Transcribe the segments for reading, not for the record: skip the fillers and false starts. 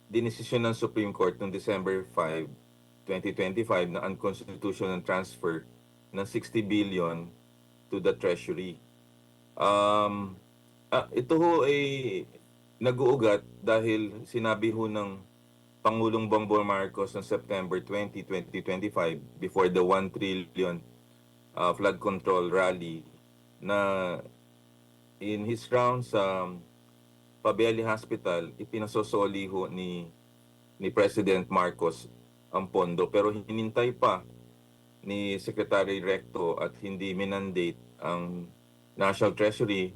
dinesisyon ng Supreme Court noong December 5, 2025 na unconstitutional transfer ng 60 billion to the Treasury. Ito ho ay nag-uugat dahil sinabi ho ng Pangulong Bongbong Marcos noong September 20, 2025 before the 1 trillion flood control rally na in his rounds sa Pabeli Hospital, ipinasosoli ho ni President Marcos ang pondo pero hinintay pa ni Secretary Recto at hindi minandate ang National Treasury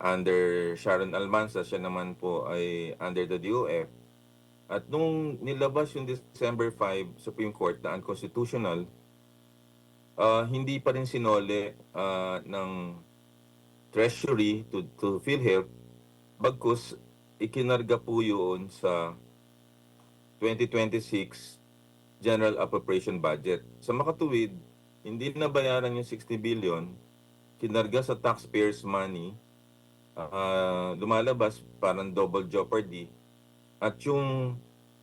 under Sharon Almanza. Siya naman po ay under the DOF. At nung nilabas yung December 5 Supreme Court na unconstitutional, hindi pa rin sinole ng Treasury to PhilHealth, bagkus ikinarga po yun sa 2026 General Appropriation Budget. Sa makatuwid, hindi nabayaran yung 60 billion, kinarga sa taxpayers' money, lumalabas parang double jeopardy. At yung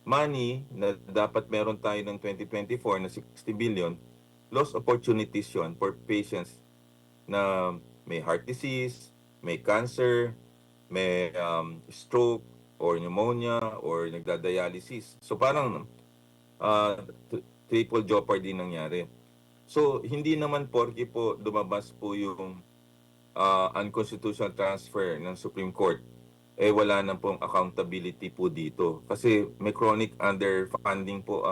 money na dapat meron tayo ng 2024 na 60 billion, lost opportunities yun for patients na may heart disease, may cancer, may stroke or pneumonia or nagdadialysis. So parang triple jeopardy nangyari. So hindi naman porke po lumabas po yung unconstitutional transfer ng Supreme Court, eh wala na pong accountability po dito. Kasi may chronic underfunding po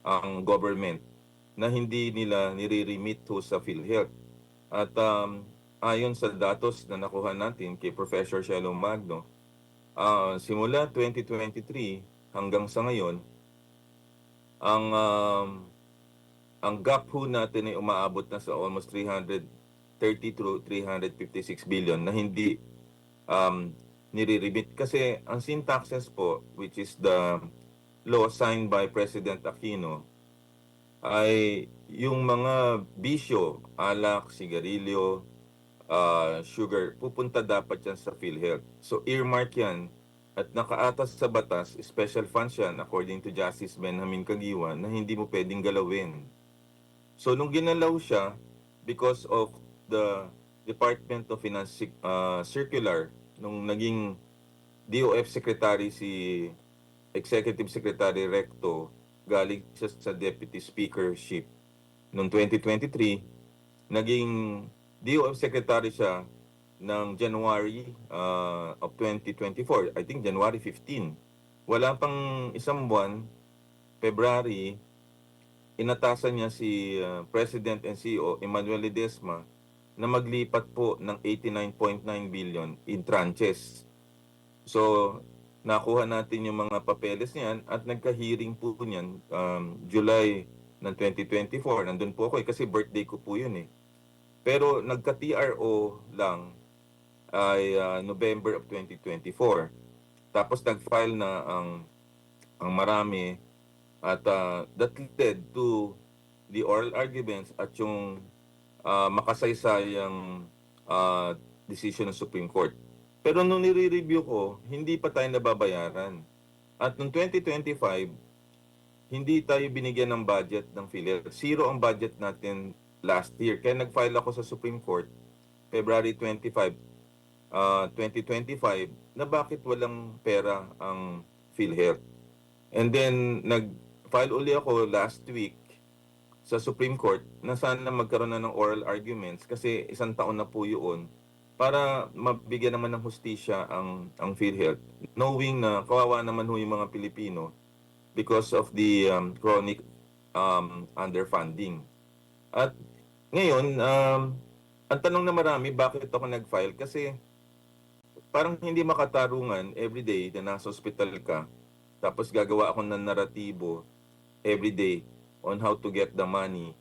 ang government na hindi nila nire-remit ho sa PhilHealth. At ayon sa datos na nakuha natin kay Professor Shelo Magno, simula 2023 hanggang sa ngayon, ang gap ho natin ay umaabot na sa almost 330 to 356 billion na hindi nire-remit. Kasi ang sin taxes po, which is the law signed by President Aquino, ay yung mga bisyo, alak, sigarilyo, sugar, pupunta dapat yan sa PhilHealth. So earmark yan at nakaatas sa batas, special funds yan according to Justice Benjamin Kagiwa na hindi mo pwedeng galawin. So nung ginalaw siya, because of the Department of Finance circular, nung naging DOF Secretary si Executive Secretary Recto, galing siya sa Deputy Speakership. Noong 2023, naging DOF Secretary siya ng January of 2024. I think January 15. Wala pang isang buwan, February, inatasan niya si President and CEO Emmanuel Ledesma na maglipat po ng 89.9 billion in tranches. So, nakuha natin yung mga papeles niyan at nagka-hearing po niyan July ng 2024. Nandun po ako kasi birthday ko po yun eh. Pero nagka-TRO lang ay November of 2024. Tapos nag-file na ang marami at that led to the oral arguments at yung makasaysayang decision ng Supreme Court. Pero nung nire-review ko, hindi pa tayo nababayaran. At noong 2025, hindi tayo binigyan ng budget ng PhilHealth. Zero ang budget natin last year. Kaya nag-file ako sa Supreme Court, February 25, 2025, na bakit walang pera ang PhilHealth. And then, nag-file uli ako last week sa Supreme Court na sana magkaroon na ng oral arguments kasi isang taon na po yun para mabigyan naman ng hustisya ang PhilHealth, knowing na kawawa naman ho yung mga Pilipino because of the chronic underfunding. At ngayon, ang tanong na marami, bakit ako nag-file? Kasi parang hindi makatarungan everyday na nasa hospital ka, tapos gagawa ako ng naratibo everyday on how to get the money.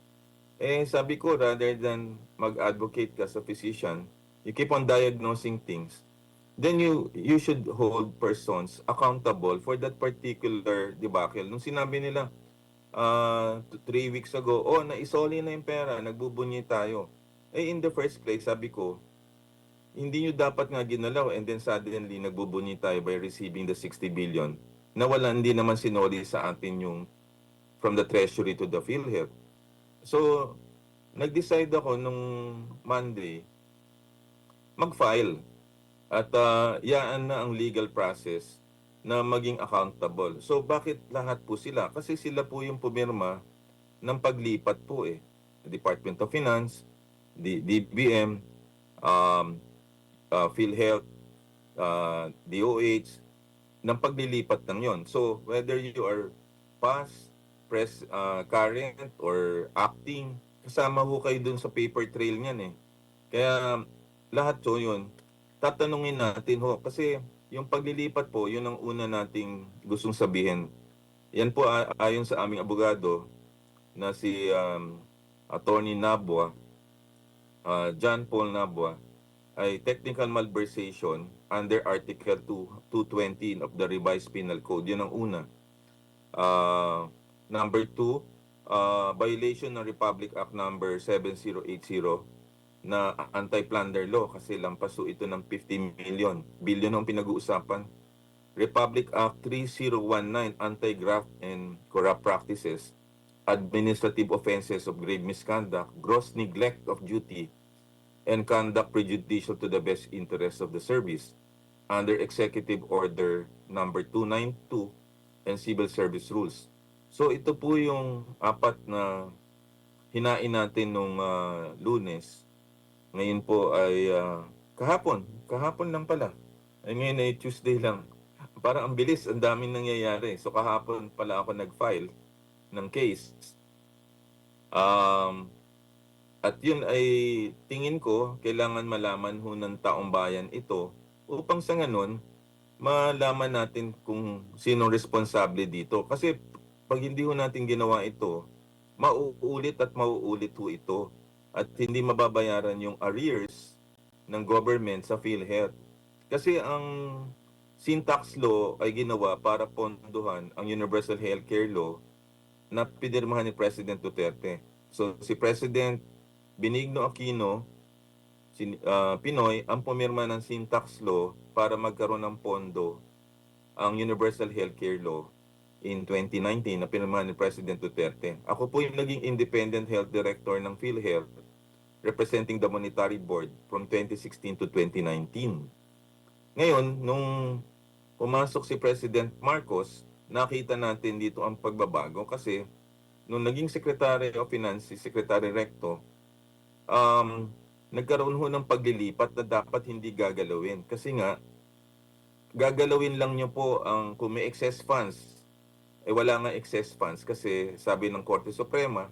Eh, sabi ko, rather than mag-advocate ka sa physician, you keep on diagnosing things, then you should hold persons accountable for that particular debacle. Nung sinabi nila 3 weeks ago, naisoli na yung pera, nagbubunyi tayo. Eh, in the first place, sabi ko, hindi nyo dapat nga ginalaw and then suddenly nagbubunyi tayo by receiving the 60 billion. na hindi naman sinoli sa atin yung from the Treasury to the PhilHealth. So, nag-decide ako nung Monday mag-file at yaan na ang legal process na maging accountable. So, bakit lahat po sila? Kasi sila po yung pumirma ng paglipat po eh. Department of Finance, DBM, um, PhilHealth, DOH, ng paglilipat ng yon. So, whether you are past, current, or acting, kasama ho kayo dun sa paper trail niyan eh. Kaya lahat po yun, tatanungin natin ho. Kasi yung paglilipat po, yun ang una nating gustong sabihin. Yan po ayon sa aming abogado na si Attorney Nabwa, John Paul Nabwa, ay technical malversation under Article 220 of the Revised Penal Code. Yun ang una. Number 2, violation ng Republic Act number 7080 na anti-plunder law kasi lampas ito ng 50 billion ang pinag-uusapan. Republic Act 3019, anti-graft and corrupt practices, administrative offenses of grave misconduct, gross neglect of duty, and conduct prejudicial to the best interest of the service under Executive Order number 292 and Civil Service Rules. So ito po yung apat na hinain natin nung Lunes. Ngayon po ay kahapon lang pala. Ay ngayon ay Tuesday lang. Parang ang bilis, ang daming nangyayari. So kahapon pala ako nag-file ng case. At yun ay tingin ko kailangan malaman ho ng taong bayan ito upang sa ganun malaman natin kung sino responsable dito. Kasi pag hindi ho natin ginawa ito, mauulit at mauulit ho ito at hindi mababayaran yung arrears ng government sa PhilHealth. Kasi ang sin tax law ay ginawa para pondohan ang Universal Healthcare Law na pinirmahan ni President Duterte. So si President Benigno Aquino, Pinoy, ang pumirma ng sin tax law para magkaroon ng pondo ang Universal Healthcare Law in 2019 na pinirmahan ni President Duterte. Ako po yung naging Independent Health Director ng PhilHealth representing the Monetary Board from 2016 to 2019. Ngayon, nung pumasok si President Marcos, nakita natin dito ang pagbabago kasi nung naging Secretary of Finance, si Secretary Recto, nagkaroon ho ng paglilipat na dapat hindi gagalawin. Kasi nga, gagalawin lang nyo po ang kung may excess funds. Wala nga excess funds kasi sabi ng Korte Suprema,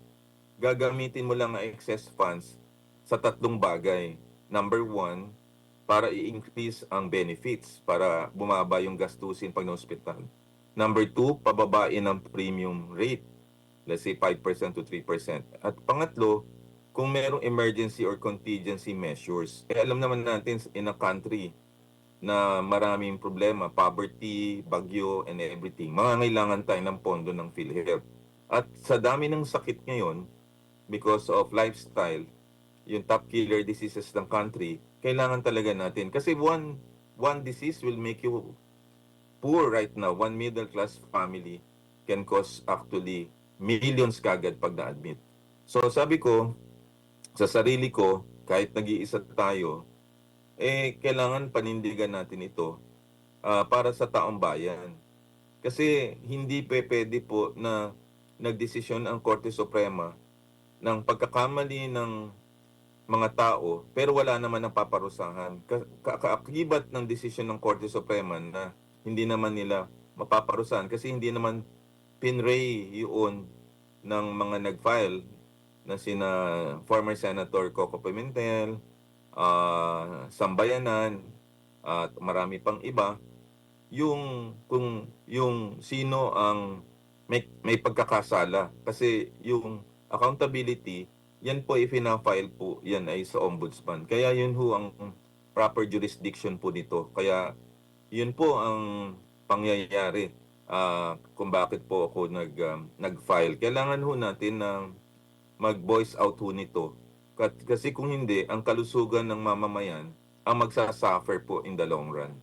gagamitin mo lang ang excess funds sa tatlong bagay. Number 1, para i-increase ang benefits, para bumaba yung gastusin pag na-hospital. Number 2, pababain ang premium rate. Let's say 5% to 3%. At pangatlo, kung merong emergency or contingency measures. Alam naman natin in a country na maraming problema, poverty, bagyo, and everything, mangangailangan tayo ng pondo ng PhilHealth. At sa dami ng sakit ngayon, because of lifestyle, yung top killer diseases ng country, kailangan talaga natin. Kasi one disease will make you poor right now. One middle class family can cost actually millions kagad pag na-admit. So sabi ko, sa sarili ko, kahit nag-iisa tayo, kailangan panindigan natin ito para sa taong bayan. Kasi hindi pwede po na nagdesisyon ang Korte Suprema ng pagkakamali ng mga tao pero wala naman ang paparusahan. Kaakibat ng desisyon ng Korte Suprema na hindi naman nila mapaparusahan kasi hindi naman pinray yun ng mga nag-file na sina former Senator Coco Pimentel, Sambayanan, at marami pang iba, kung yung sino ang may pagkakasala. Kasi yung accountability, yan po ipina-file po, yan ay sa ombudsman. Kaya yun ho ang proper jurisdiction po dito. Kaya yun po ang pangyayari kung bakit po ako nag-file. Kailangan ho natin na mag-voice out ho nito. Kasi kung hindi, ang kalusugan ng mamamayan ang magsasuffer po in the long run.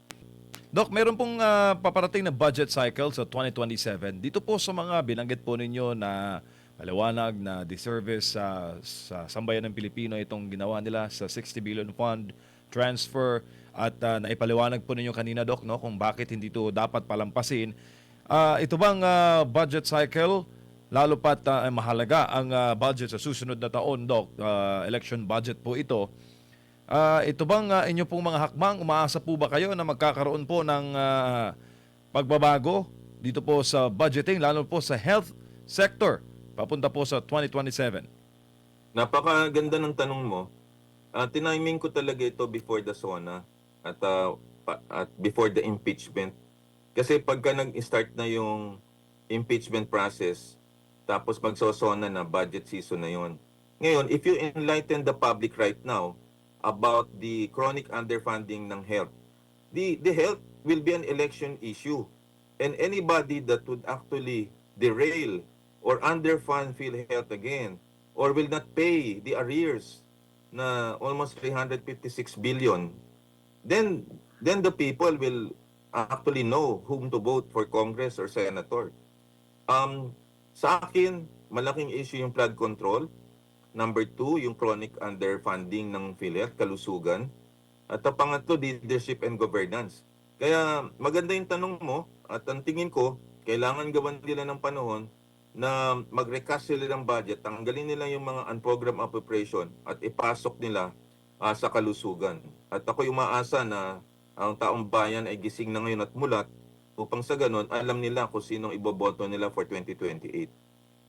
Doc, meron pong paparating na budget cycle sa 2027. Dito po sa mga binanggit po ninyo na maliwanag na disservice sa sambayan ng Pilipino itong ginawa nila sa 60 billion fund transfer at naipaliwanag po ninyo kanina, Doc, no, kung bakit hindi ito dapat palampasin. Ito bang budget cycle, lalo pat mahalaga ang budget sa susunod na taon, Doc, election budget po ito. Ito bang inyo pong mga hakbang, umaasa po ba kayo na magkakaroon po ng pagbabago dito po sa budgeting, lalo po sa health sector, papunta po sa 2027? Napakaganda ng tanong mo. Tiniming ko talaga ito before the SONA at before the impeachment. Kasi pagka nag-start na yung impeachment process, tapos magsosona na, budget season na yon. Ngayon, if you enlighten the public right now about the chronic underfunding ng health, the health will be an election issue. And anybody that would actually derail or underfund PhilHealth again or will not pay the arrears na almost 356 billion, then the people will actually know whom to vote for Congress or Senator. Sa akin, malaking issue yung flood control. Number 2, yung chronic underfunding ng PhilHealth, kalusugan. At ang pangatlo, leadership and governance. Kaya maganda yung tanong mo at ang tingin ko, kailangan gawan nila ng panahon na mag-recast sila ng budget, tanggalin nila yung mga unprogrammed appropriation at ipasok nila sa kalusugan. At ako yung maasa na ang taong bayan ay gising na ngayon at mulat upang sa ganun, alam nila kung sinong iboboto nila for 2028.